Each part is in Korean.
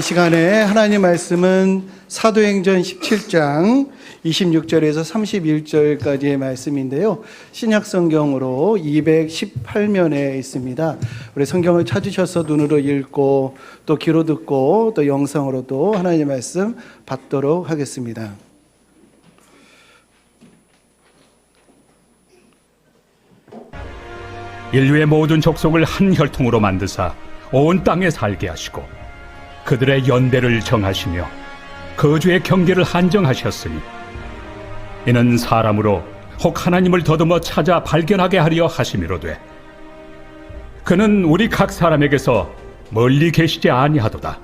시간에 하나님 말씀은 사도행전 17장 26절에서 31절까지의 말씀인데요. 신약성경으로 218면에 있습니다. 우리 성경을 찾으셔서 눈으로 읽고 또 귀로 듣고 또 영상으로도 하나님의 말씀 받도록 하겠습니다. 인류의 모든 족속을 한 혈통으로 만드사 온 땅에 살게 하시고 그들의 연대를 정하시며 거주의 경계를 한정하셨으니 이는 사람으로 혹 하나님을 더듬어 찾아 발견하게 하려 하심이로되 그는 우리 각 사람에게서 멀리 계시지 아니하도다.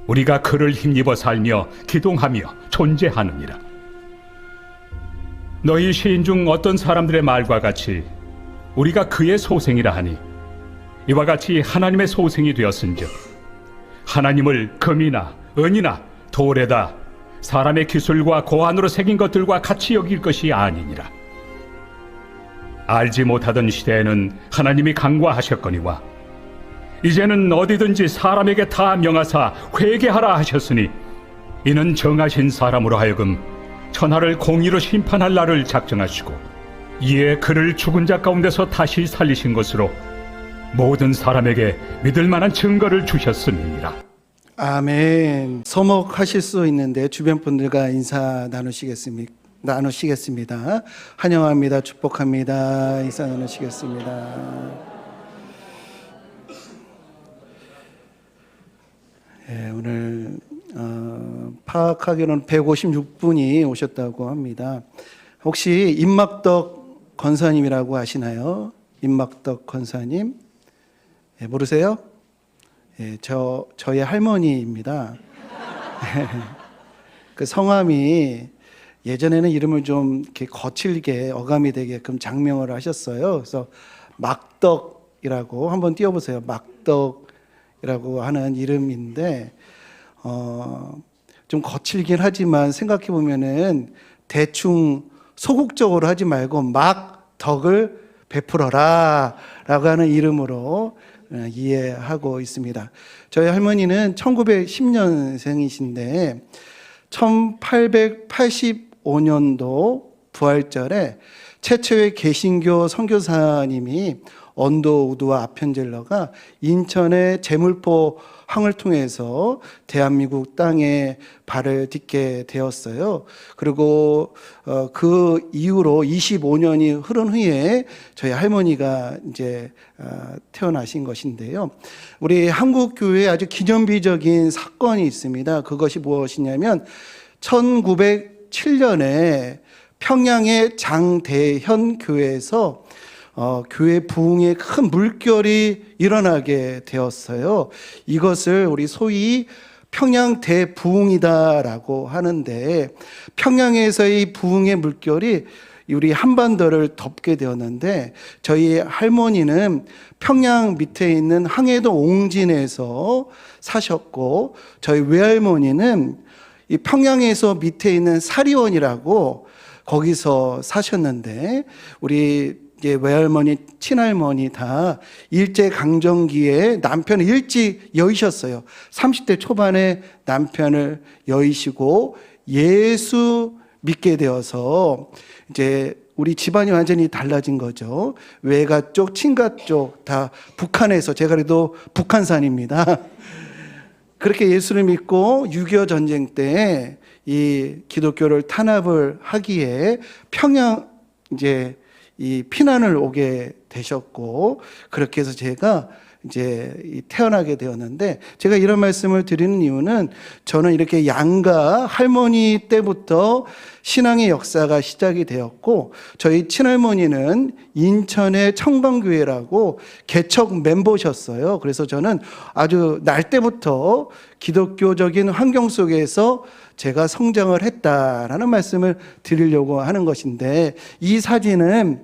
우리가 그를 힘입어 살며 기동하며 존재하느니라. 너희 시인 중 어떤 사람들의 말과 같이 우리가 그의 소생이라 하니 이와 같이 하나님의 소생이 되었은즉 하나님을 금이나 은이나 돌에다 사람의 기술과 고안으로 새긴 것들과 같이 여길 것이 아니니라. 알지 못하던 시대에는 하나님이 간과하셨거니와 이제는 어디든지 사람에게 다 명하사 회개하라 하셨으니 이는 정하신 사람으로 하여금 천하를 공의로 심판할 날을 작정하시고 이에 그를 죽은 자 가운데서 다시 살리신 것으로 모든 사람에게 믿을 만한 증거를 주셨음이니라. 아멘. 서먹하실 수 있는데 주변 분들과 인사 나누시겠습니다. 환영합니다. 축복합니다. 인사 나누시겠습니다. 네, 오늘 파악하기로는 156분이 오셨다고 합니다. 혹시 임막덕 권사님이라고 아시나요? 임막덕 권사님? 네, 모르세요? 네, 저의 할머니입니다. 그 성함이 예전에는 이름을 좀 이렇게 거칠게 어감이 되게끔 장명을 하셨어요. 그래서 막덕이라고 한번 띄워보세요. 막덕이라고 하는 이름인데 좀 거칠긴 하지만 생각해 보면은 대충 소극적으로 하지 말고 막 덕을 베풀어라 라고 하는 이름으로 이해하고 있습니다. 저희 할머니는 1910년생이신데 1885년도 부활절에 최초의 개신교 선교사님이 언도 우두와 아편젤러가 인천의 제물포 항을 통해서 대한민국 땅에 발을 딛게 되었어요. 그리고 그 이후로 25년이 흐른 후에 저희 할머니가 이제 태어나신 것인데요. 우리 한국 교회에 아주 기념비적인 사건이 있습니다. 그것이 무엇이냐면 1907년에 평양의 장대현 교회에서 교회 부흥에 큰 물결이 일어나게 되었어요. 이것을 우리 소위 평양 대부흥이다라고 하는데 평양에서의 부흥의 물결이 우리 한반도를 덮게 되었는데 저희 할머니는 평양 밑에 있는 항해도 옹진에서 사셨고 저희 외할머니는 이 평양에서 밑에 있는 사리원이라고 거기서 사셨는데 우리 외할머니, 친할머니 다 일제강점기에 남편을 일찍 여의셨어요. 30대 초반에 남편을 여의시고 예수 믿게 되어서 이제 우리 집안이 완전히 달라진 거죠. 외가 쪽, 친가 쪽 다 북한에서, 제가 그래도 북한산입니다. 그렇게 예수를 믿고 6.25 전쟁 때 이 기독교를 탄압을 하기에 평양 이제 이 피난을 오게 되셨고 그렇게 해서 제가 이제 태어나게 되었는데 제가 이런 말씀을 드리는 이유는 저는 이렇게 양가 할머니 때부터 신앙의 역사가 시작이 되었고 저희 친할머니는 인천의 청강교회라고 개척 멤버셨어요. 그래서 저는 아주 날 때부터 기독교적인 환경 속에서 제가 성장을 했다라는 말씀을 드리려고 하는 것인데 이 사진은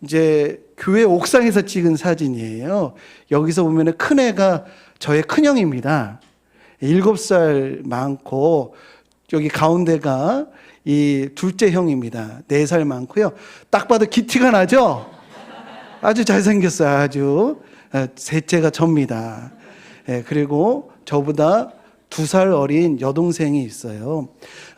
이제 교회 옥상에서 찍은 사진이에요. 여기서 보면 큰애가 저의 큰형입니다. 7살 많고 여기 가운데가 이 둘째 형입니다. 4살 많고요. 딱 봐도 기티가 나죠? 아주 잘생겼어요. 아주. 셋째가 접니다. 그리고 저보다 2살 어린 여동생이 있어요.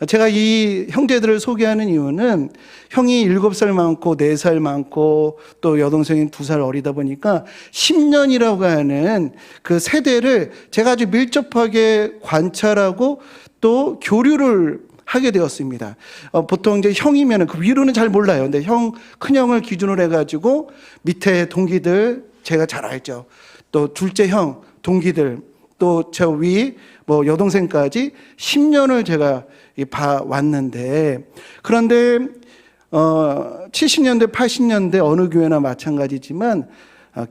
제가 이 형제들을 소개하는 이유는 형이 7살 많고 4살 많고 또 여동생이 2살 어리다 보니까 10년이라고 하는 그 세대를 제가 아주 밀접하게 관찰하고 또 교류를 하게 되었습니다. 보통 이제 형이면 그 위로는 잘 몰라요. 근데 큰형을 기준으로 해가지고 밑에 동기들 제가 잘 알죠. 또 둘째 형, 동기들, 또 저 위, 여동생까지 10년을 제가 봐왔는데, 그런데 70년대, 80년대 어느 교회나 마찬가지지만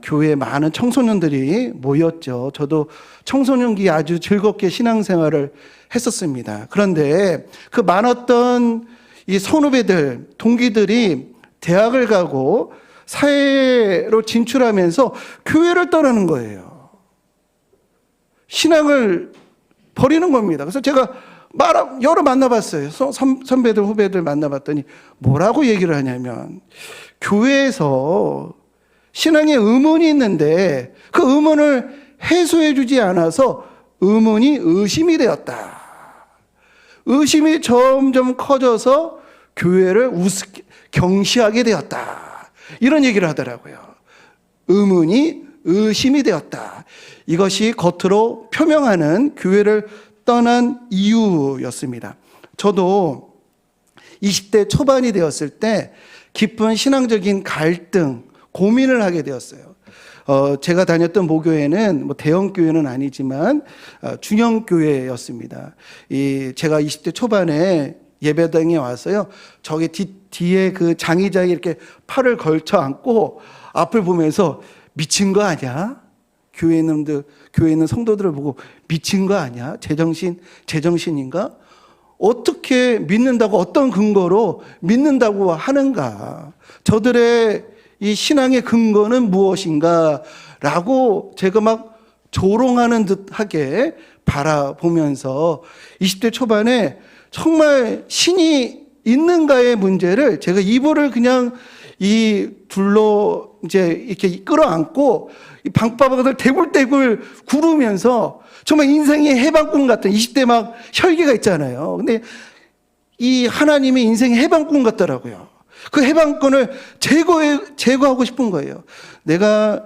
교회에 많은 청소년들이 모였죠. 저도 청소년기 아주 즐겁게 신앙생활을 했었습니다. 그런데 그 많았던 이 선후배들, 동기들이 대학을 가고 사회로 진출하면서 교회를 떠나는 거예요. 신앙을 버리는 겁니다. 그래서 제가 여러 만나봤어요. 선배들, 후배들 만나봤더니 뭐라고 얘기를 하냐면, 교회에서 신앙에 의문이 있는데 그 의문을 해소해 주지 않아서 의문이 의심이 되었다. 의심이 점점 커져서 교회를 경시하게 되었다. 이런 얘기를 하더라고요. 의문이 의심이 되었다. 이것이 겉으로 표명하는 교회를 떠난 이유였습니다. 저도 20대 초반이 되었을 때 깊은 신앙적인 갈등, 고민을 하게 되었어요. 제가 다녔던 모교회는 대형 교회는 아니지만 중형 교회였습니다. 제가 20대 초반에 예배당에 와서요, 저기 뒤에 그 장의자에 이렇게 팔을 걸쳐 앉고 앞을 보면서 미친 거 아니야? 교회에 있는 성도들을 보고 미친 거 아니야? 제정신인가? 어떻게 믿는다고, 어떤 근거로 믿는다고 하는가? 저들의 이 신앙의 근거는 무엇인가? 라고 제가 막 조롱하는 듯하게 바라보면서 20대 초반에 정말 신이 있는가의 문제를 제가 이불을 그냥 이 둘로 이제 이렇게 끌어안고 이 방바닥을 대굴대굴 구르면서 정말 인생의 해방꾼 같은 20대 막 혈기가 있잖아요. 근데 이 하나님의 인생의 해방꾼 같더라고요. 그 해방꾼을 제거하고 싶은 거예요. 내가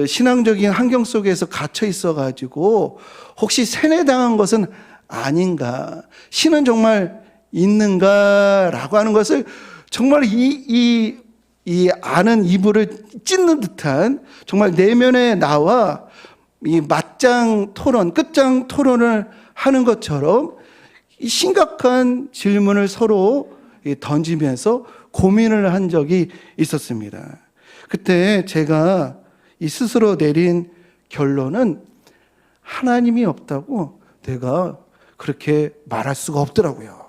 신앙적인 환경 속에서 갇혀 있어가지고 혹시 세뇌당한 것은 아닌가? 신은 정말 있는가라고 하는 것을 정말 이 아는 이불을 찢는 듯한 정말 내면에 나와 이 맞짱 토론, 끝장 토론을 하는 것처럼 이 심각한 질문을 서로 던지면서 고민을 한 적이 있었습니다. 그때 제가 이 스스로 내린 결론은 하나님이 없다고 내가 그렇게 말할 수가 없더라고요.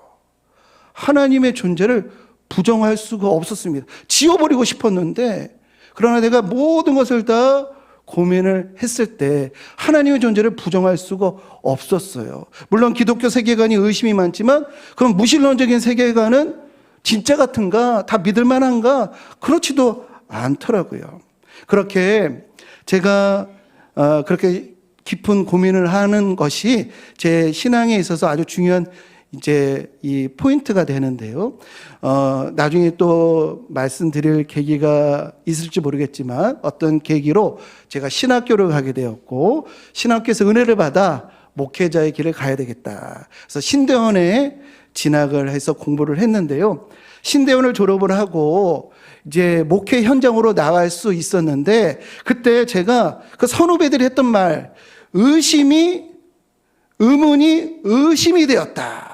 하나님의 존재를 부정할 수가 없었습니다. 지워버리고 싶었는데, 그러나 내가 모든 것을 다 고민을 했을 때 하나님의 존재를 부정할 수가 없었어요. 물론 기독교 세계관이 의심이 많지만 그럼 무신론적인 세계관은 진짜 같은가? 다 믿을 만한가? 그렇지도 않더라고요. 그렇게 제가 그렇게 깊은 고민을 하는 것이 제 신앙에 있어서 아주 중요한 이제 이 포인트가 되는데요. 나중에 또 말씀드릴 계기가 있을지 모르겠지만 어떤 계기로 제가 신학교를 가게 되었고, 신학교에서 은혜를 받아 목회자의 길을 가야 되겠다. 그래서 신대원에 진학을 해서 공부를 했는데요. 신대원을 졸업을 하고 이제 목회 현장으로 나갈 수 있었는데, 그때 제가 그 선후배들이 했던 말, 의문이 의심이 되었다.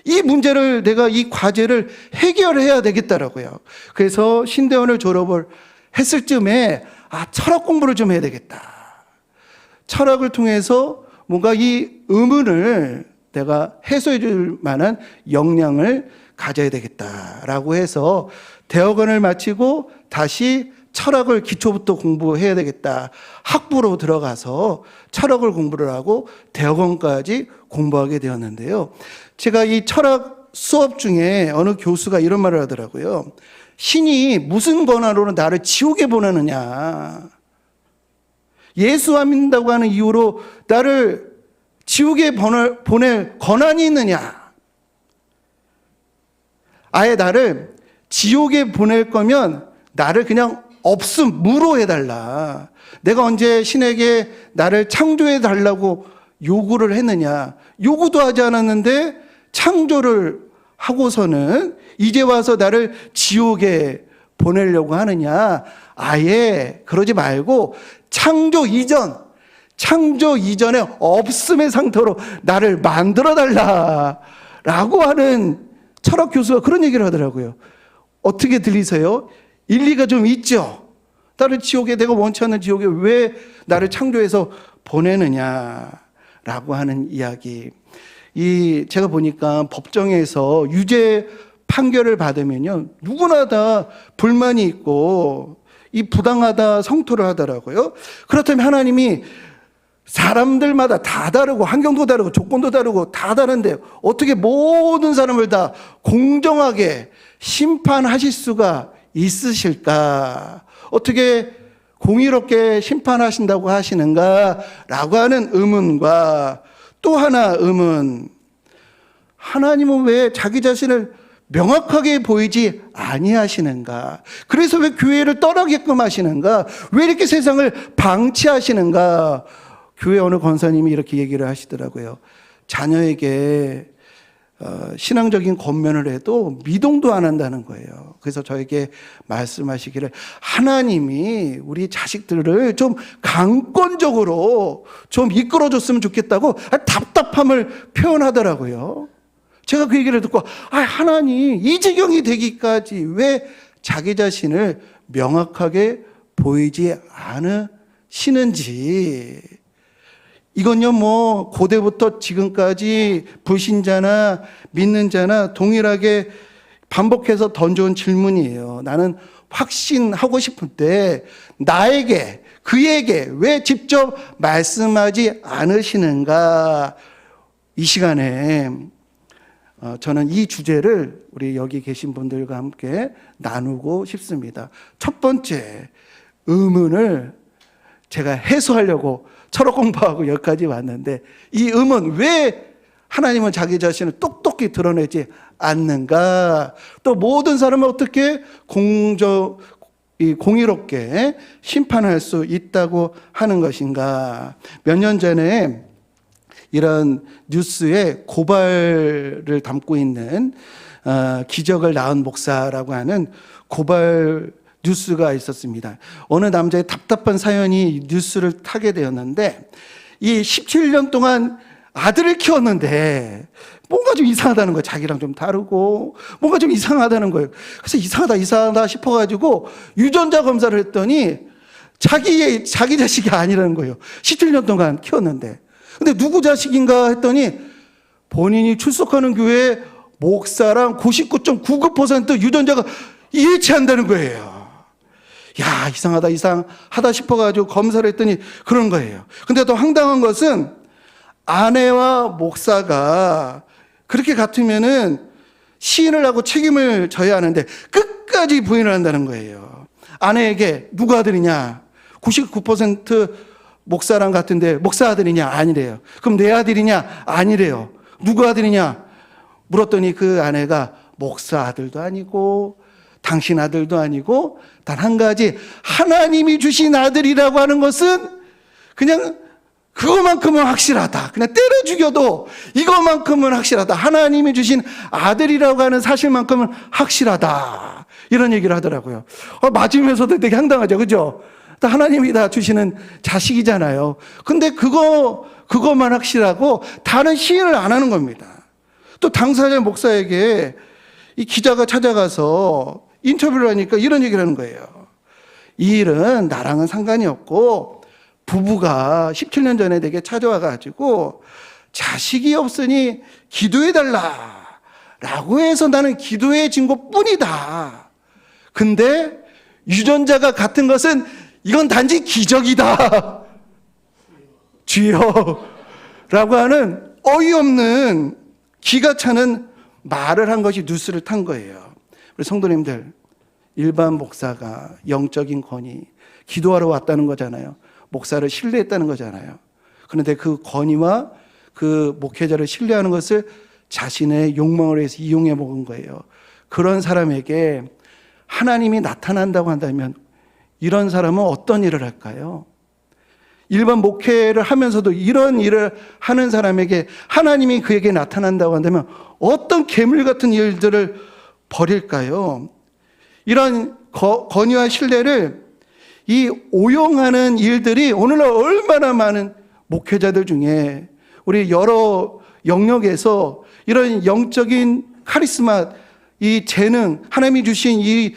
이 문제를 내가 이 과제를 해결해야 되겠더라고요. 그래서 신대원을 졸업을 했을 즈음에 철학 공부를 좀 해야 되겠다. 철학을 통해서 뭔가 이 의문을 내가 해소해 줄 만한 역량을 가져야 되겠다라고 해서 대학원을 마치고 다시 철학을 기초부터 공부해야 되겠다. 학부로 들어가서 철학을 공부를 하고 대학원까지 공부하게 되었는데요. 제가 이 철학 수업 중에 어느 교수가 이런 말을 하더라고요. 신이 무슨 권한으로 나를 지옥에 보내느냐. 예수 안 믿는다고 하는 이유로 나를 지옥에 보낼 권한이 있느냐? 아예 나를 지옥에 보낼 거면 나를 그냥 무로 해달라. 내가 언제 신에게 나를 창조해달라고 요구를 했느냐? 요구도 하지 않았는데 창조를 하고서는 이제 와서 나를 지옥에 보내려고 하느냐? 아예 그러지 말고 창조 이전에 없음의 상태로 나를 만들어달라라고 하는 철학 교수가 그런 얘기를 하더라고요. 어떻게 들리세요? 일리가 좀 있죠? 나를 지옥에, 내가 원치 않는 지옥에 왜 나를 창조해서 보내느냐라고 하는 이야기. 제가 보니까 법정에서 유죄 판결을 받으면요, 누구나 다 불만이 있고 이 부당하다 성토를 하더라고요. 그렇다면 하나님이 사람들마다 다 다르고 환경도 다르고 조건도 다르고 다 다른데 어떻게 모든 사람을 다 공정하게 심판하실 수가 있으실까? 어떻게 공의롭게 심판하신다고 하시는가라고 하는 의문과 또 하나 의문, 하나님은 왜 자기 자신을 명확하게 보이지 아니하시는가? 그래서 왜 교회를 떠나게끔 하시는가? 왜 이렇게 세상을 방치하시는가? 교회 어느 권사님이 이렇게 얘기를 하시더라고요. 자녀에게 신앙적인 권면을 해도 미동도 안 한다는 거예요. 그래서 저에게 말씀하시기를 하나님이 우리 자식들을 좀 강권적으로 좀 이끌어줬으면 좋겠다고 답답함을 표현하더라고요. 제가 그 얘기를 듣고 하나님 이 지경이 되기까지 왜 자기 자신을 명확하게 보이지 않으시는지. 이건요, 고대부터 지금까지 불신자나 믿는 자나 동일하게 반복해서 던져온 질문이에요. 나는 확신하고 싶은데 그에게 왜 직접 말씀하지 않으시는가? 이 시간에 저는 이 주제를 우리 여기 계신 분들과 함께 나누고 싶습니다. 첫 번째, 의문을 제가 해소하려고 철학 공부하고 여기까지 왔는데, 이 의문, 왜 하나님은 자기 자신을 똑똑히 드러내지 않는가? 또 모든 사람을 어떻게 공의롭게 심판할 수 있다고 하는 것인가? 몇 년 전에 이런 뉴스에 고발을 담고 있는 기적을 낳은 목사라고 하는 고발 뉴스가 있었습니다. 어느 남자의 답답한 사연이 뉴스를 타게 되었는데, 이 17년 동안 아들을 키웠는데 뭔가 좀 이상하다는 거예요. 자기랑 좀 다르고 뭔가 좀 이상하다는 거예요. 그래서 이상하다 싶어가지고 유전자 검사를 했더니 자기 자식이 아니라는 거예요. 17년 동안 키웠는데. 근데 누구 자식인가 했더니 본인이 출석하는 교회 목사랑 99.99% 유전자가 일치한다는 거예요. 야, 이상하다 싶어가지고 검사를 했더니 그런 거예요. 근데 더 황당한 것은 아내와 목사가 그렇게 같으면은 시인을 하고 책임을 져야 하는데 끝까지 부인을 한다는 거예요. 아내에게 누구 아들이냐? 99% 목사랑 같은데 목사 아들이냐? 아니래요. 그럼 내 아들이냐? 아니래요. 누구 아들이냐? 물었더니 그 아내가 목사 아들도 아니고 당신 아들도 아니고 단 한 가지, 하나님이 주신 아들이라고 하는 것은 그냥 그것만큼은 확실하다. 그냥 때려 죽여도 이것만큼은 확실하다. 하나님이 주신 아들이라고 하는 사실만큼은 확실하다. 이런 얘기를 하더라고요. 맞으면서도 되게 황당하죠. 그죠? 하나님이 다 주시는 자식이잖아요. 근데 그것만 확실하고 다른 시인을 안 하는 겁니다. 또 당사자 목사에게 이 기자가 찾아가서 인터뷰를 하니까 이런 얘기를 하는 거예요. 이 일은 나랑은 상관이 없고 부부가 17년 전에 내게 찾아와가지고 자식이 없으니 기도해달라 라고 해서 나는 기도해 준 것뿐이다. 근데 유전자가 같은 것은 이건 단지 기적이다. 주여 라고 하는 어이없는 기가 차는 말을 한 것이 뉴스를 탄 거예요. 우리 성도님들, 일반 목사가 영적인 권위, 기도하러 왔다는 거잖아요. 목사를 신뢰했다는 거잖아요. 그런데 그 권위와 그 목회자를 신뢰하는 것을 자신의 욕망을 위해서 이용해 먹은 거예요. 그런 사람에게 하나님이 나타난다고 한다면 이런 사람은 어떤 일을 할까요? 일반 목회를 하면서도 이런 일을 하는 사람에게 하나님이 그에게 나타난다고 한다면 어떤 괴물 같은 일들을 벌일까요? 이런 권위와 신뢰를 이 오용하는 일들이 오늘날 얼마나 많은 목회자들 중에 우리 여러 영역에서 이런 영적인 카리스마, 이 재능, 하나님이 주신 이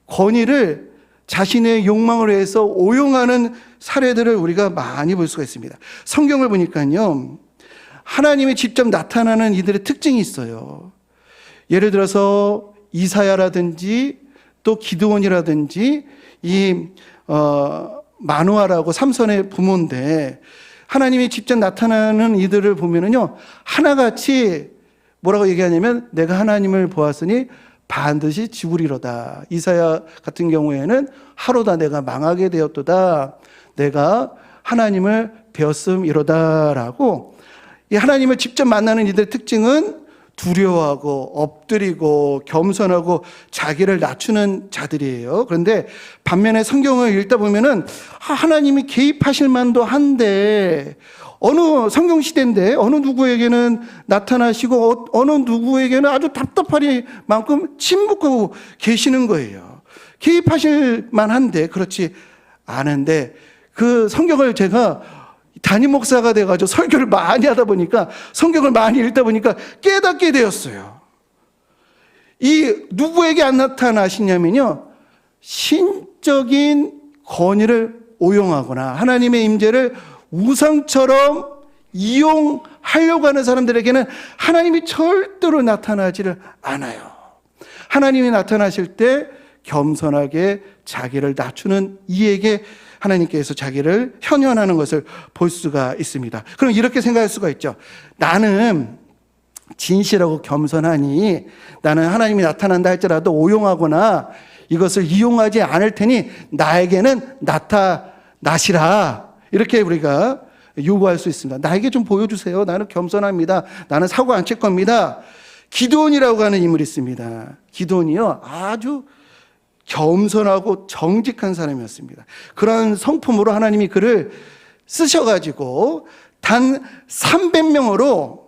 권위를 자신의 욕망을 위해서 오용하는 사례들을 우리가 많이 볼 수가 있습니다. 성경을 보니까요, 하나님이 직접 나타나는 이들의 특징이 있어요. 예를 들어서 이사야라든지 또 기드온이라든지 마누아라고 삼손의 부모인데 하나님이 직접 나타나는 이들을 보면은요, 하나같이 뭐라고 얘기하냐면 내가 하나님을 보았으니 반드시 죽으리로다. 이사야 같은 경우에는 하루다 내가 망하게 되었도다. 내가 하나님을 배웠음이로다라고, 이 하나님을 직접 만나는 이들의 특징은 두려워하고 엎드리고 겸손하고 자기를 낮추는 자들이에요. 그런데 반면에 성경을 읽다 보면은 하나님이 개입하실 만도 한데 어느 성경 시대인데 어느 누구에게는 나타나시고 어느 누구에게는 아주 답답할 만큼 침묵하고 계시는 거예요. 개입하실 만한데 그렇지 않은데, 그 성경을 제가 담임 목사가 돼가지고 설교를 많이 하다 보니까 성경을 많이 읽다 보니까 깨닫게 되었어요. 이 누구에게 안 나타나시냐면요, 신적인 권위를 오용하거나 하나님의 임재를 우상처럼 이용하려고 하는 사람들에게는 하나님이 절대로 나타나지를 않아요. 하나님이 나타나실 때 겸손하게 자기를 낮추는 이에게 하나님께서 자기를 현현하는 것을 볼 수가 있습니다. 그럼 이렇게 생각할 수가 있죠. 나는 진실하고 겸손하니 나는 하나님이 나타난다 할지라도 오용하거나 이것을 이용하지 않을 테니 나에게는 나타나시라, 이렇게 우리가 요구할 수 있습니다. 나에게 좀 보여주세요. 나는 겸손합니다. 나는 사고 안 칠 겁니다. 기드온이라고 하는 인물이 있습니다. 기드온이요, 아주 겸손하고 정직한 사람이었습니다. 그런 성품으로 하나님이 그를 쓰셔가지고 단 300명으로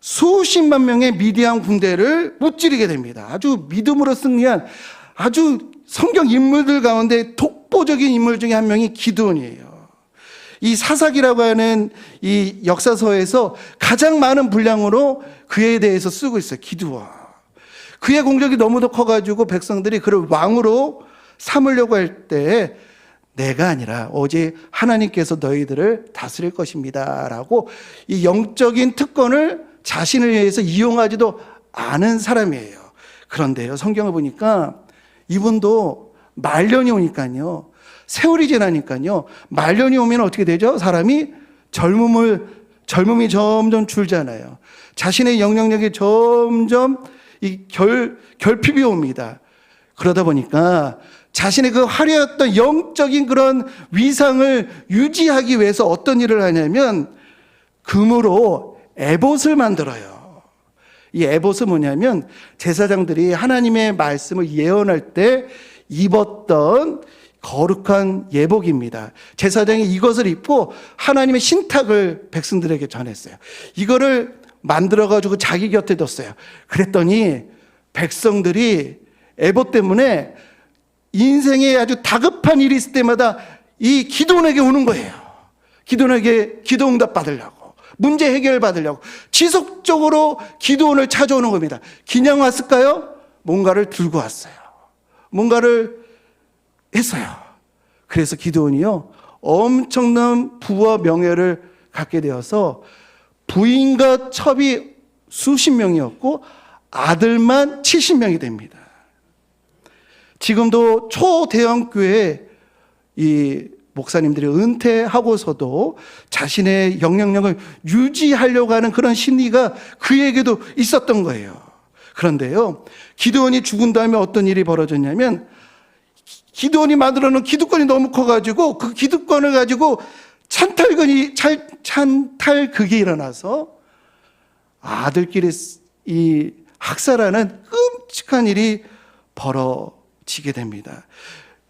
수십만 명의 미디안 군대를 무찌르게 됩니다. 아주 믿음으로 승리한 아주 성경 인물들 가운데 독보적인 인물 중에 한 명이 기드온이에요. 이 사사기라고 하는 이 역사서에서 가장 많은 분량으로 그에 대해서 쓰고 있어요. 기드온. 그의 공적이 너무도 커가지고 백성들이 그를 왕으로 삼으려고 할 때 내가 아니라 오직 하나님께서 너희들을 다스릴 것입니다 라고 이 영적인 특권을 자신을 위해서 이용하지도 않은 사람이에요. 그런데요, 성경을 보니까 이분도 말년이 오니까요, 세월이 지나니까요, 말년이 오면 어떻게 되죠? 사람이 젊음이 점점 줄잖아요. 자신의 영향력이 점점 결핍이 옵니다. 그러다 보니까 자신의 그 화려했던 영적인 그런 위상을 유지하기 위해서 어떤 일을 하냐면 금으로 에봇을 만들어요. 이 에봇은 뭐냐면 제사장들이 하나님의 말씀을 예언할 때 입었던 거룩한 예복입니다. 제사장이 이것을 입고 하나님의 신탁을 백성들에게 전했어요. 이거를 만들어가지고 자기 곁에 뒀어요. 그랬더니 백성들이 에봇 때문에 인생에 아주 다급한 일이 있을 때마다 이 기드온에게 오는 거예요. 기드온에게 기도 응답 받으려고, 문제 해결 받으려고 지속적으로 기드온을 찾아오는 겁니다. 그냥 왔을까요? 뭔가를 들고 왔어요. 뭔가를 했어요. 그래서 기드온이요, 엄청난 부와 명예를 갖게 되어서 부인과 첩이 수십 명이었고 아들만 70명이 됩니다. 지금도 초대형 교회 이 목사님들이 은퇴하고서도 자신의 영향력을 유지하려고 하는 그런 심리가 그에게도 있었던 거예요. 그런데요, 기드온이 죽은 다음에 어떤 일이 벌어졌냐면 기드온이 만들어 놓은 기득권이 너무 커가지고 그 기득권을 가지고 찬탈극이 일어나서 아들끼리 이 학살하는 끔찍한 일이 벌어지게 됩니다.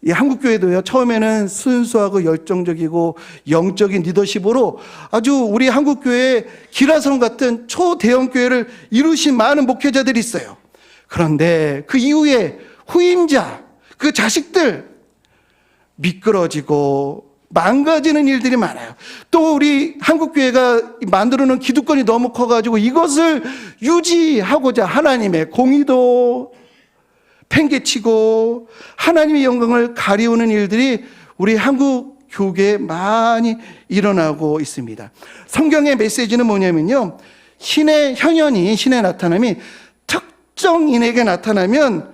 이 한국교회도요, 처음에는 순수하고 열정적이고 영적인 리더십으로 아주 우리 한국교회의 기라성 같은 초대형 교회를 이루신 많은 목회자들이 있어요. 그런데 그 이후에 후임자, 그 자식들 미끄러지고 망가지는 일들이 많아요. 또 우리 한국교회가 만들어놓은 기득권이 너무 커가지고 이것을 유지하고자 하나님의 공의도 팽개치고 하나님의 영광을 가리우는 일들이 우리 한국 교계에 많이 일어나고 있습니다. 성경의 메시지는 뭐냐면요, 신의 현현이, 신의 나타남이 특정인에게 나타나면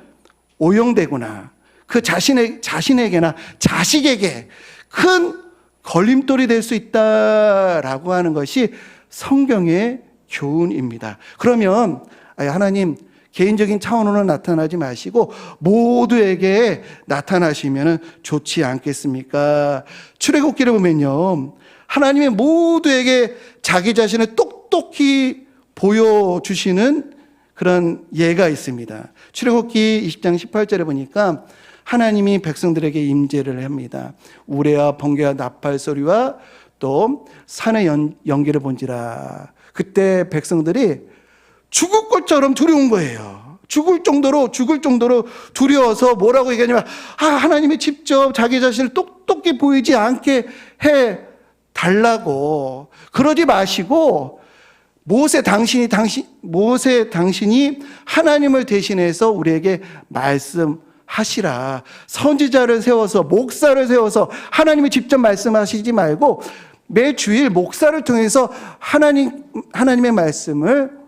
오용되거나 그 자신에게나 자식에게 큰 걸림돌이 될 수 있다라고 하는 것이 성경의 교훈입니다. 그러면 하나님, 개인적인 차원으로 나타나지 마시고 모두에게 나타나시면 좋지 않겠습니까? 출애굽기를 보면요, 하나님이 모두에게 자기 자신을 똑똑히 보여주시는 그런 예가 있습니다. 출애굽기 20장 18절에 보니까 하나님이 백성들에게 임재를 합니다. 우레와 번개와 나팔 소리와 또 산의 연기를 본지라. 그때 백성들이 죽을 것처럼 두려운 거예요. 죽을 정도로 두려워서 뭐라고 얘기하냐면, 하나님이 직접 자기 자신을 똑똑히 보이지 않게 해 달라고. 그러지 마시고 모세 당신이 하나님을 대신해서 우리에게 말씀하시라. 선지자를 세워서, 목사를 세워서 하나님이 직접 말씀하시지 말고 매 주일 목사를 통해서 하나님의 말씀을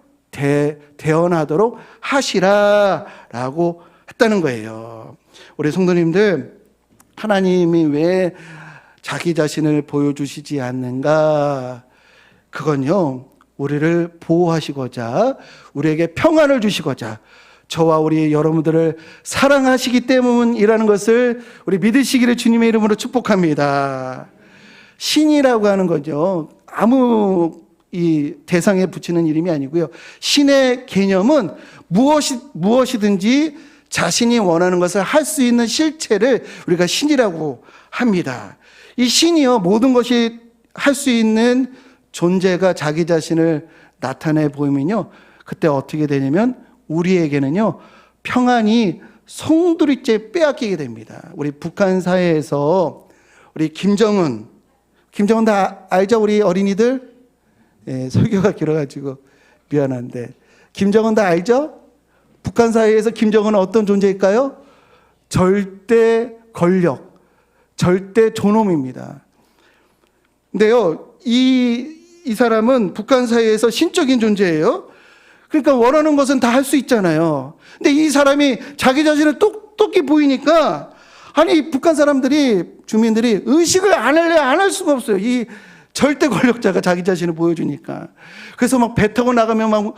대언하도록 하시라라고 했다는 거예요. 우리 성도님들, 하나님이 왜 자기 자신을 보여주시지 않는가? 그건요, 우리를 보호하시고자, 우리에게 평안을 주시고자, 저와 우리 여러분들을 사랑하시기 때문이라는 것을 우리 믿으시기를 주님의 이름으로 축복합니다. 신이라고 하는 거죠, 아무 이 대상에 붙이는 이름이 아니고요, 신의 개념은 무엇이든지 자신이 원하는 것을 할 수 있는 실체를 우리가 신이라고 합니다. 이 신이요, 모든 것이 할 수 있는 존재가 자기 자신을 나타내 보이면요, 그때 어떻게 되냐면 우리에게는요, 평안이 송두리째 빼앗기게 됩니다. 우리 북한 사회에서 우리 김정은 다 알죠? 우리 어린이들? 설교가 길어가지고 미안한데, 김정은 다 알죠? 북한 사회에서 김정은은 어떤 존재일까요? 절대 권력, 절대 존엄입니다. 근데요, 이 사람은 북한 사회에서 신적인 존재예요. 그러니까 원하는 것은 다 할 수 있잖아요. 근데 이 사람이 자기 자신을 똑똑히 보이니까, 북한 주민들이 의식을 안 할 수가 없어요. 이 절대 권력자가 자기 자신을 보여주니까. 그래서 막 배 타고 나가면 막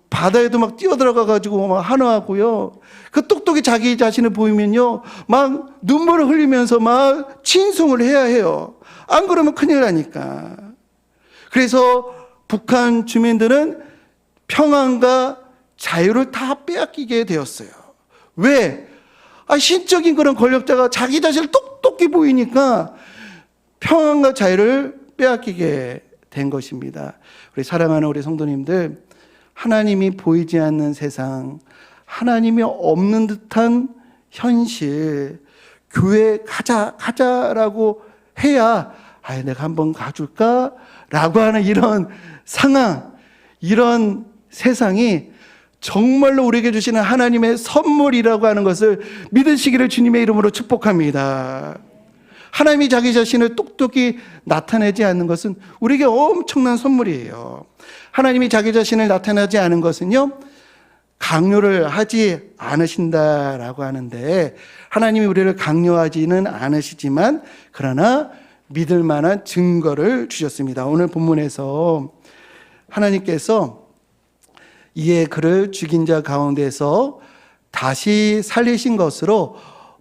바다에도 막 뛰어들어가가지고 막 한화하고요. 그 똑똑히 자기 자신을 보이면요, 막 눈물을 흘리면서 막 친송을 해야 해요. 안 그러면 큰일 나니까. 그래서 북한 주민들은 평안과 자유를 다 빼앗기게 되었어요. 왜? 신적인 그런 권력자가 자기 자신을 똑똑히 보이니까 평안과 자유를 빼앗기게 된 것입니다. 우리 사랑하는 우리 성도님들, 하나님이 보이지 않는 세상, 하나님이 없는 듯한 현실, 교회 가자라고 해야 내가 한번 가줄까? 라고 하는 이런 상황, 이런 세상이 정말로 우리에게 주시는 하나님의 선물이라고 하는 것을 믿으시기를 주님의 이름으로 축복합니다. 하나님이 자기 자신을 똑똑히 나타내지 않는 것은 우리에게 엄청난 선물이에요. 하나님이 자기 자신을 나타내지 않은 것은요, 강요를 하지 않으신다라고 하는데, 하나님이 우리를 강요하지는 않으시지만 그러나 믿을 만한 증거를 주셨습니다. 오늘 본문에서 하나님께서 이에 그를 죽인 자 가운데서 다시 살리신 것으로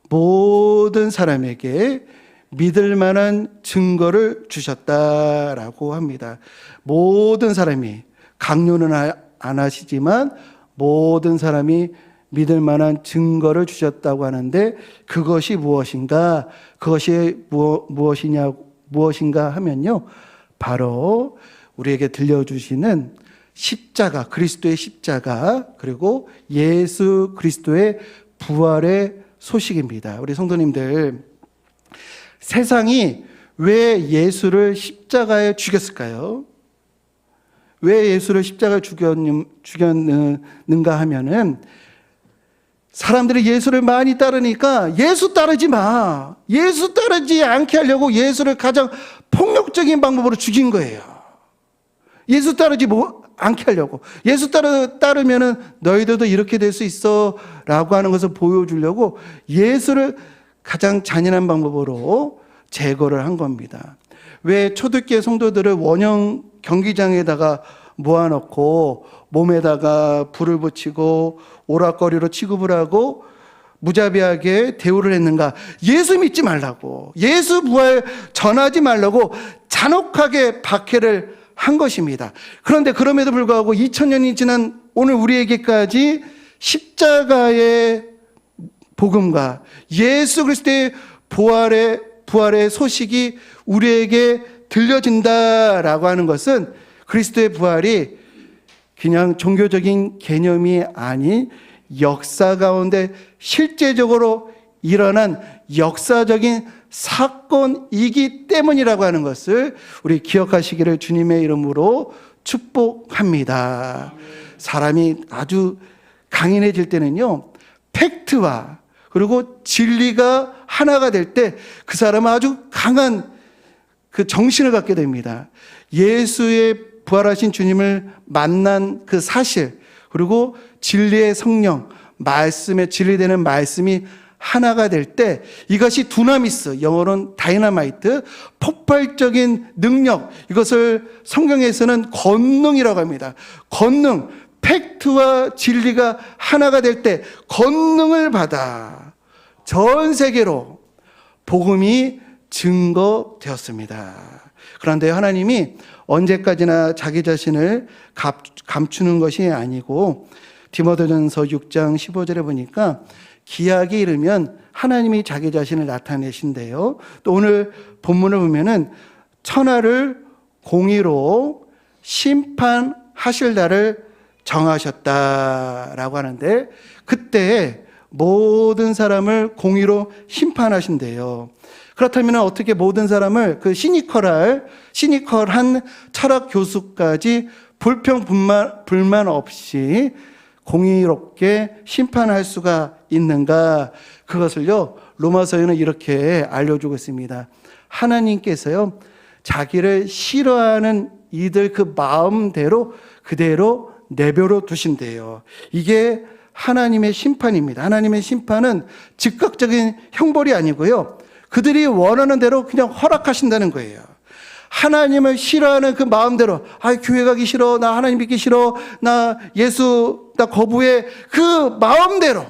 모든 사람에게 믿을 만한 증거를 주셨다라고 합니다. 모든 사람이, 강요는 안 하시지만 모든 사람이 믿을 만한 증거를 주셨다고 하는데, 그것이 무엇인가? 그것이 무엇인가 하면요, 바로 우리에게 들려주시는 십자가, 그리스도의 십자가, 그리고 예수 그리스도의 부활의 소식입니다. 우리 성도님들, 세상이 왜 예수를 십자가에 죽였을까요? 왜 예수를 십자가에 죽였는가 하면은, 사람들이 예수를 많이 따르니까 예수 따르지 마, 예수 따르지 않게 하려고 예수를 가장 폭력적인 방법으로 죽인 거예요. 예수 따르지 않게 하려고. 예수 따르면은 너희들도 이렇게 될 수 있어 라고 하는 것을 보여주려고 예수를 가장 잔인한 방법으로 제거를 한 겁니다. 왜 초대교회 성도들을 원형 경기장에다가 모아놓고 몸에다가 불을 붙이고 오락거리로 취급을 하고 무자비하게 대우를 했는가? 예수 믿지 말라고, 예수 부활 전하지 말라고 잔혹하게 박해를 한 것입니다. 그런데 그럼에도 불구하고 2000년이 지난 오늘 우리에게까지 십자가의 복음과 예수 그리스도의 부활의 소식이 우리에게 들려진다라고 하는 것은, 그리스도의 부활이 그냥 종교적인 개념이 아닌 역사 가운데 실제적으로 일어난 역사적인 사건이기 때문이라고 하는 것을 우리 기억하시기를 주님의 이름으로 축복합니다. 사람이 아주 강인해질 때는요, 팩트와 그리고 진리가 하나가 될 때 그 사람은 아주 강한 그 정신을 갖게 됩니다. 예수의 부활하신 주님을 만난 그 사실, 그리고 진리의 성령, 말씀의 진리되는 말씀이 하나가 될 때, 이것이 두나미스, 영어로는 다이너마이트, 폭발적인 능력, 이것을 성경에서는 권능이라고 합니다. 권능, 팩트와 진리가 하나가 될 때 권능을 받아 전 세계로 복음이 증거되었습니다. 그런데 하나님이 언제까지나 자기 자신을 감추는 것이 아니고, 디모데전서 6장 15절에 보니까 기약이 이르면 하나님이 자기 자신을 나타내신대요. 또 오늘 본문을 보면은 천하를 공의로 심판하실 날을 정하셨다라고 하는데, 그때 모든 사람을 공의로 심판하신대요. 그렇다면 어떻게 모든 사람을 그 시니컬한 철학 교수까지 불만 없이 공의롭게 심판할 수가 있는가? 그것을요, 로마서에는 이렇게 알려주고 있습니다. 하나님께서요, 자기를 싫어하는 이들 그 마음대로 그대로 내버려 두신대요. 이게 하나님의 심판입니다. 하나님의 심판은 즉각적인 형벌이 아니고요, 그들이 원하는 대로 그냥 허락하신다는 거예요. 하나님을 싫어하는 그 마음대로, 교회 가기 싫어, 나 하나님 믿기 싫어, 나 예수 나 거부해, 그 마음대로,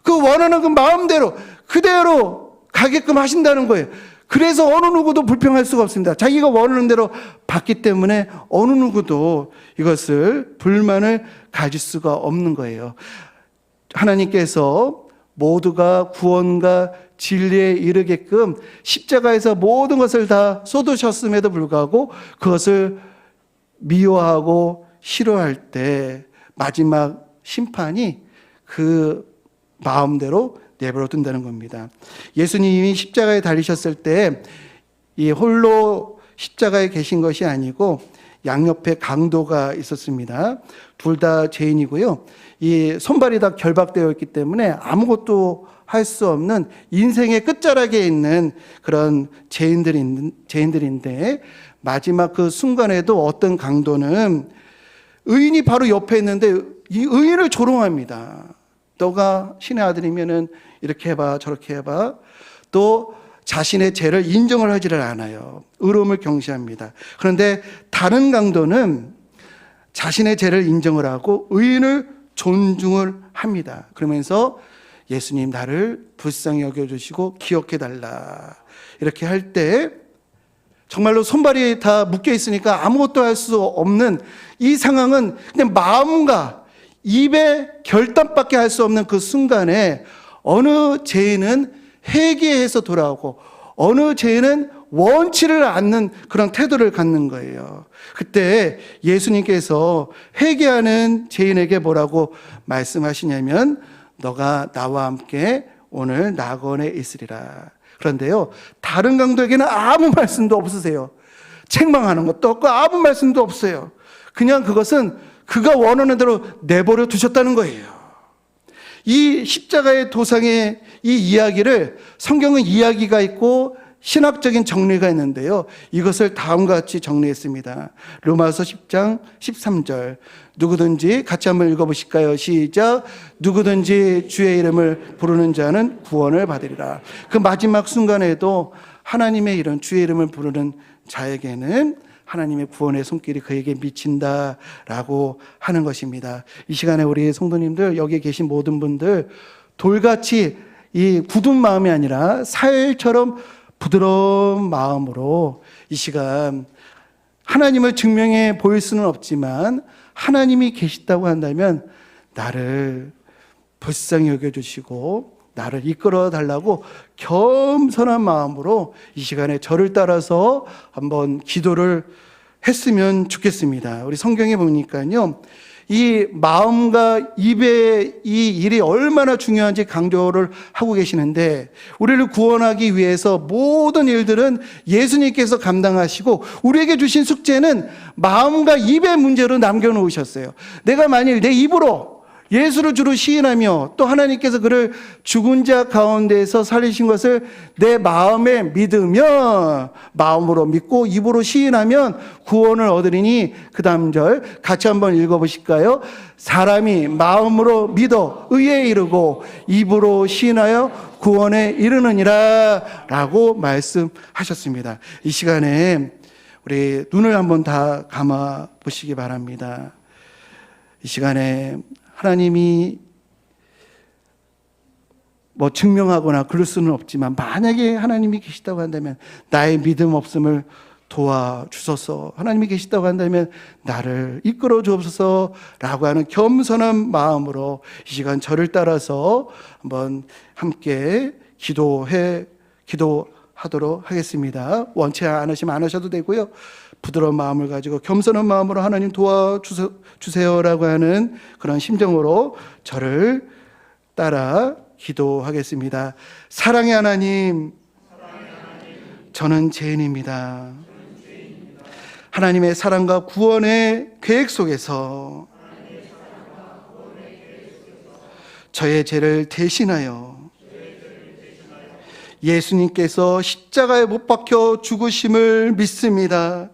그 원하는 그 마음대로 그대로 가게끔 하신다는 거예요. 그래서 어느 누구도 불평할 수가 없습니다. 자기가 원하는 대로 받기 때문에 어느 누구도 이것을 불만을 가질 수가 없는 거예요. 하나님께서 모두가 구원과 진리에 이르게끔 십자가에서 모든 것을 다 쏟으셨음에도 불구하고 그것을 미워하고 싫어할 때 마지막 심판이 그 마음대로 내버려 둔다는 겁니다. 예수님이 십자가에 달리셨을 때 이 홀로 십자가에 계신 것이 아니고 양옆에 강도가 있었습니다. 둘 다 죄인이고요. 이 손발이 다 결박되어 있기 때문에 아무것도 할 수 없는 인생의 끝자락에 있는 그런 죄인들인데, 마지막 그 순간에도 어떤 강도는 의인이 바로 옆에 있는데 이 의인을 조롱합니다. 너가 신의 아들이면은 이렇게 해봐, 저렇게 해봐. 또 자신의 죄를 인정을 하지를 않아요. 의로움을 경시합니다. 그런데 다른 강도는 자신의 죄를 인정을 하고 의인을 존중을 합니다. 그러면서 예수님 나를 불쌍히 여겨주시고 기억해달라. 이렇게 할 때 정말로 손발이 다 묶여 있으니까 아무것도 할 수 없는 이 상황은 그냥 마음과 입의 결단밖에 할 수 없는 그 순간에 어느 죄인은 회개해서 돌아오고 어느 죄인은 원치를 않는 그런 태도를 갖는 거예요. 그때 예수님께서 회개하는 죄인에게 뭐라고 말씀하시냐면 너가 나와 함께 오늘 낙원에 있으리라. 그런데요, 다른 강도에게는 아무 말씀도 없으세요. 책망하는 것도 없고 아무 말씀도 없어요. 그냥 그것은 그가 원하는 대로 내버려 두셨다는 거예요. 이 십자가의 도상의 이 이야기를 성경은 이야기가 있고 신학적인 정리가 있는데요, 이것을 다음과 같이 정리했습니다. 로마서 10장 13절, 누구든지 같이 한번 읽어보실까요? 시작. 누구든지 주의 이름을 부르는 자는 구원을 받으리라. 그 마지막 순간에도 하나님의 이름, 주의 이름을 부르는 자에게는 하나님의 구원의 손길이 그에게 미친다라고 하는 것입니다. 이 시간에 우리 성도님들, 여기 계신 모든 분들, 돌같이 이 굳은 마음이 아니라 살처럼 부드러운 마음으로 이 시간 하나님을 증명해 보일 수는 없지만 하나님이 계시다고 한다면 나를 불쌍히 여겨주시고 나를 이끌어 달라고 겸손한 마음으로 이 시간에 저를 따라서 한번 기도를 했으면 좋겠습니다. 우리 성경에 보니까요, 이 마음과 입의 이 일이 얼마나 중요한지 강조를 하고 계시는데, 우리를 구원하기 위해서 모든 일들은 예수님께서 감당하시고 우리에게 주신 숙제는 마음과 입의 문제로 남겨놓으셨어요. 내가 만일 내 입으로 예수를 주로 시인하며 또 하나님께서 그를 죽은 자 가운데에서 살리신 것을 내 마음에 믿으며, 마음으로 믿고 입으로 시인하면 구원을 얻으리니, 그 다음 절 같이 한번 읽어보실까요? 사람이 마음으로 믿어 의에 이르고 입으로 시인하여 구원에 이르느니라 라고 말씀하셨습니다. 이 시간에 우리 눈을 한번 다 감아 보시기 바랍니다. 이 시간에 하나님이 뭐 증명하거나 그럴 수는 없지만 만약에 하나님이 계시다고 한다면 나의 믿음 없음을 도와주소서, 하나님이 계시다고 한다면 나를 이끌어 주옵소서라고 하는 겸손한 마음으로 이 시간 저를 따라서 한번 함께 기도하도록 하겠습니다. 원치 않으시면 안 하셔도 되고요, 부드러운 마음을 가지고 겸손한 마음으로 하나님 도와주세요라고 하는 그런 심정으로 저를 따라 기도하겠습니다. 사랑의 하나님, 저는 죄인입니다. 하나님의 사랑과 구원의 계획 속에서 저의 죄를 대신하여 예수님께서 십자가에 못 박혀 죽으심을 믿습니다.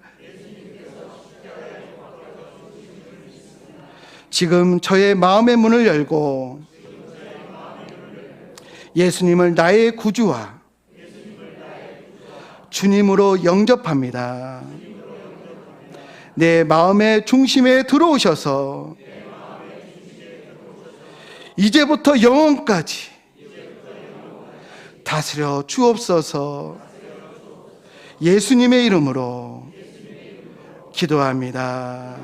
지금 저의 마음의 문을 열고 예수님을 나의 구주와 주님으로 영접합니다. 내 마음의 중심에 들어오셔서 이제부터 영원까지 다스려 주옵소서. 예수님의 이름으로 기도합니다.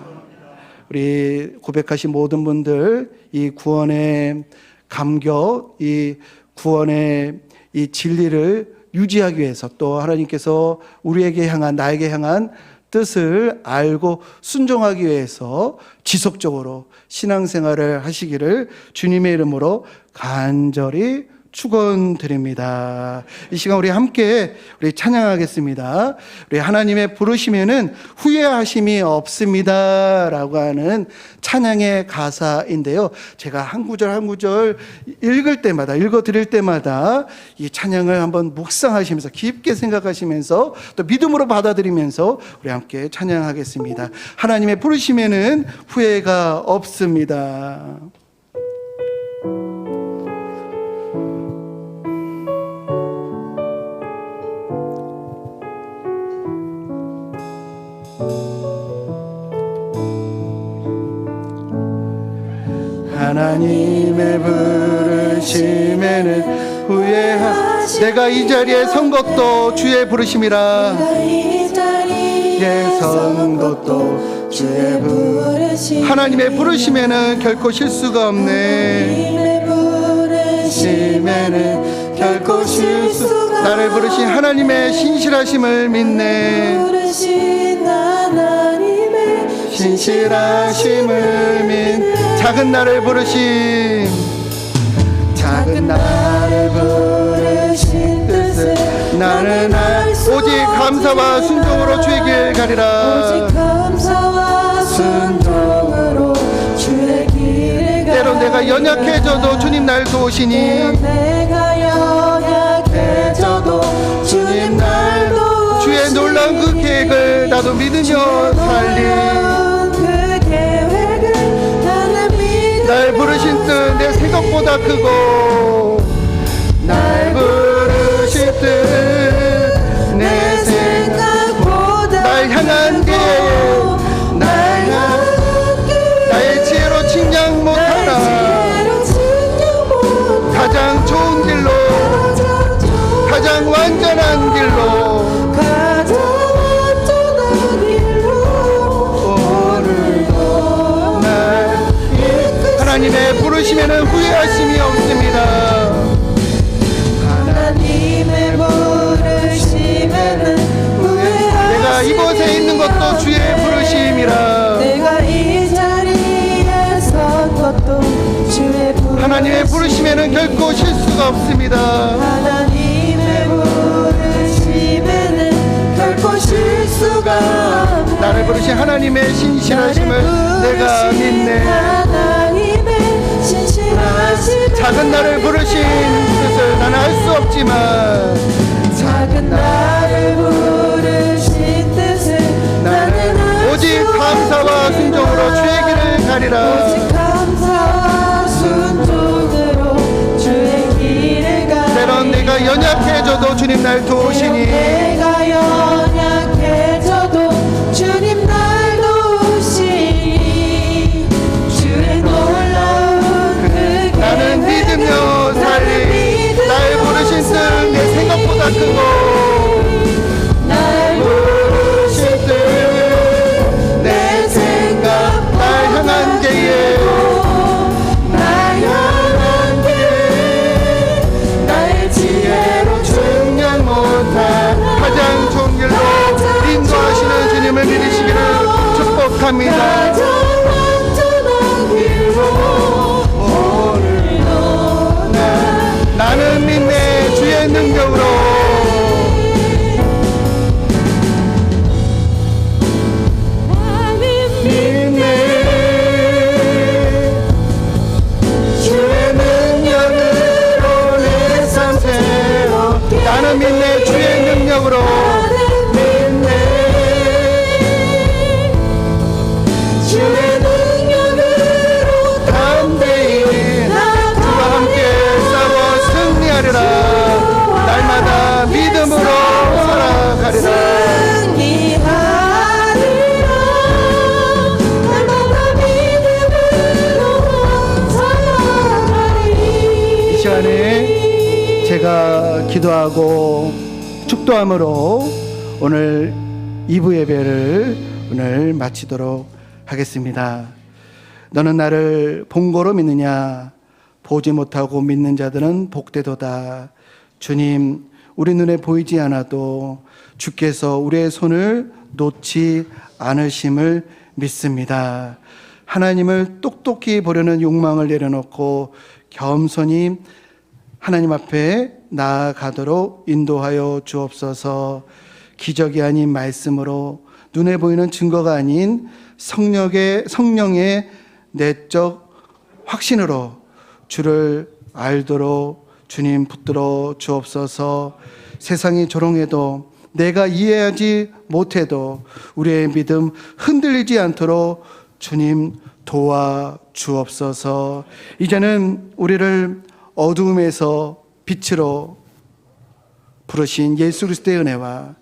우리 고백하신 모든 분들, 이 구원의 감격, 이 구원의 이 진리를 유지하기 위해서, 또 하나님께서 우리에게 향한, 나에게 향한 뜻을 알고 순종하기 위해서 지속적으로 신앙생활을 하시기를 주님의 이름으로 간절히 축원드립니다. 이 시간 우리 함께 찬양하겠습니다. 우리 하나님의 부르시면은 후회하심이 없습니다라고 하는 찬양의 가사인데요, 제가 한 구절 한 구절 읽어 드릴 때마다 이 찬양을 한번 묵상하시면서 깊게 생각하시면서 또 믿음으로 받아들이면서 우리 함께 찬양하겠습니다. 하나님의 부르시면은 후회가 없습니다. 하나님의 부르심에는 내가 이 자리에 선 것도 주의 부르심이라. 선 것도 주의 부르심. 하나님의 부르심에는 결코 실수가 없네. 부르심에는 결코 실수가. 나를 부르신 하나님의 신실하심을 믿네. 부르신 하나님의 신실하심을 믿. 작은 나를 부르심. 작은 나를 부르신 뜻을 나는 오직 감사와 순종으로 주의 길 가리라. 오직 감사와 순종으로 주의 길을 가리라. 때로 내가 연약해져도 주님 날 도우시니. 내가 연약해져도 주님 날 도우시니. 주의 놀라운 그 계획을 나도 믿으며 살리. 날 부르신 뜻 내 생각보다 크고. 날 부르신 뜻 내 생각보다 날 향한 길. 나의 지혜로 측량 못하나. 가장 좋은 길로, 가장 완전한 길로 오늘도 날 하나님의 부르심에는 후회하심이 없습니다. 하나님의 부르심에는 후회하심이. 내가 이곳에 있는 것도 주의 부르심이라. 내가 이 자리에 선 것도 주의 부르심. 하나님의 부르심에는 결코 실수가 없습니다. 하나님의 부르심에는 결코 실수가 없네. 나를 부르신 하나님의 신실하심을 내가 믿네. 작은 나를 부르신 뜻을 나는 알 수 없지만. 작은 나를 부르신 뜻을 나는 오직 감사와 순종으로 주의 길을 가리라. 오직 감사와 순종으로 주의 길을 가리라. 때론 내가 연약해져도 주님 날 도우시니. 내가 연약해져도 주님 날 도우시니. 주의 놀라운 나는 믿으며 살리. 날 부르신 뜻 내 생각보다 크고. 날 부르신 뜻 내 생각 날 향한 길에. 날 향한 길에 나의 지혜로 측량 못한 가장 좋은 길로 인도하시는 주님을 믿으시기를 축복합니다. 나는 믿네. 주의 능력으로. 믿네. 주의 능력으로 내 삶 새롭게. 나는 믿네. 주의 능력으로. 믿네. 주의 능력으로 담대히 주와 함께 날마다 믿음으로 살아가리라. 이 시간에 제가 기도하고 축도함으로 오늘 2부 예배를 오늘 마치도록 하겠습니다. 너는 나를 본고로 믿느냐? 보지 못하고 믿는 자들은 복되도다. 주님, 우리 눈에 보이지 않아도 주께서 우리의 손을 놓지 않으심을 믿습니다. 하나님을 똑똑히 보려는 욕망을 내려놓고 겸손히 하나님 앞에 나아가도록 인도하여 주옵소서. 기적이 아닌 말씀으로, 눈에 보이는 증거가 아닌 성령의 내적 확신으로 주를 알도록 주님 붙들어 주옵소서. 세상이 조롱해도, 내가 이해하지 못해도 우리의 믿음 흔들리지 않도록 주님 도와 주옵소서. 이제는 우리를 어두움에서 빛으로 부르신 예수 그리스도의 은혜와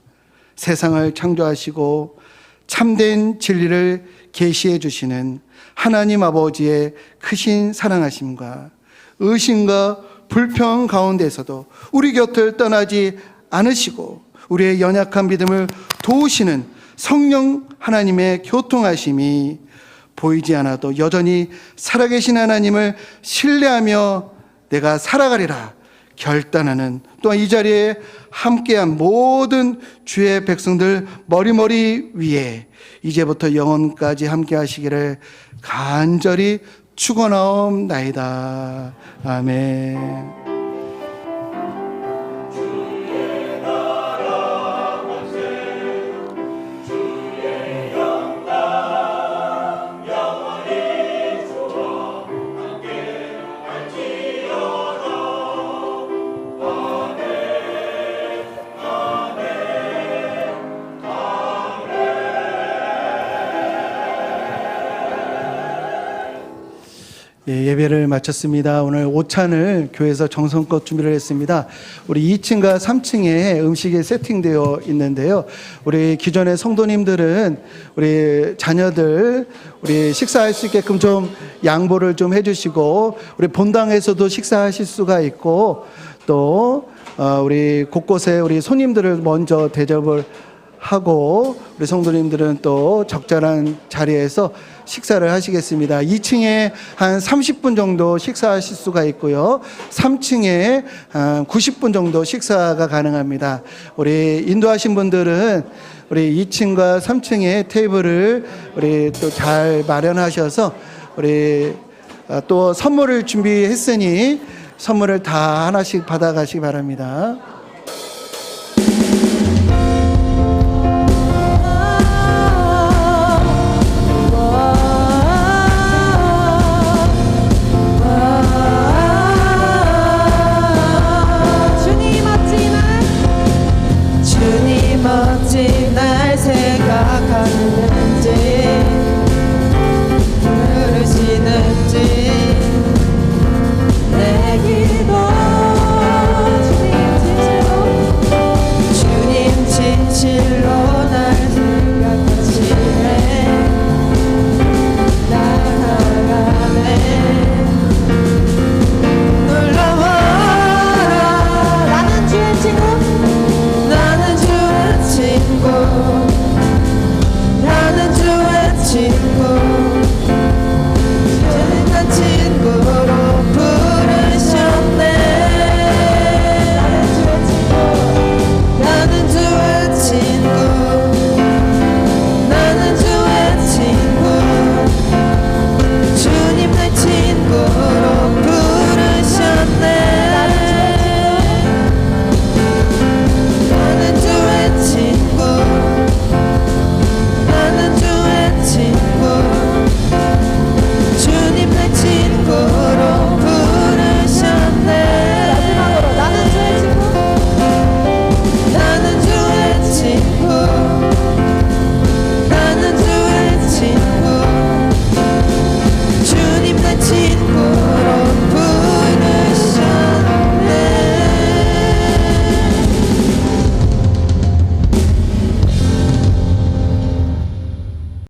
세상을 창조하시고 참된 진리를 계시해 주시는 하나님 아버지의 크신 사랑하심과 의심과 불평 가운데서도 우리 곁을 떠나지 않으시고 우리의 연약한 믿음을 도우시는 성령 하나님의 교통하심이 보이지 않아도 여전히 살아계신 하나님을 신뢰하며 내가 살아가리라 결단하는, 또한 이 자리에 함께한 모든 주의 백성들 머리머리 위에 이제부터 영원까지 함께 하시기를 간절히 축원하옵나이다. 아멘. 예, 예배를 마쳤습니다. 오늘 오찬을 교회에서 정성껏 준비를 했습니다. 우리 2층과 3층에 음식이 세팅되어 있는데요. 우리 기존의 성도님들은 우리 자녀들 우리 식사할 수 있게끔 좀 양보를 좀 해주시고, 우리 본당에서도 식사하실 수가 있고, 또 우리 곳곳에 우리 손님들을 먼저 대접을 하고 우리 성도님들은 또 적절한 자리에서 식사를 하시겠습니다. 2층에 한 30분 정도 식사하실 수가 있고요. 3층에 한 90분 정도 식사가 가능합니다. 우리 인도하신 분들은 우리 2층과 3층에 테이블을 우리 또 잘 마련하셔서 우리 또 선물을 준비했으니 선물을 다 하나씩 받아가시기 바랍니다.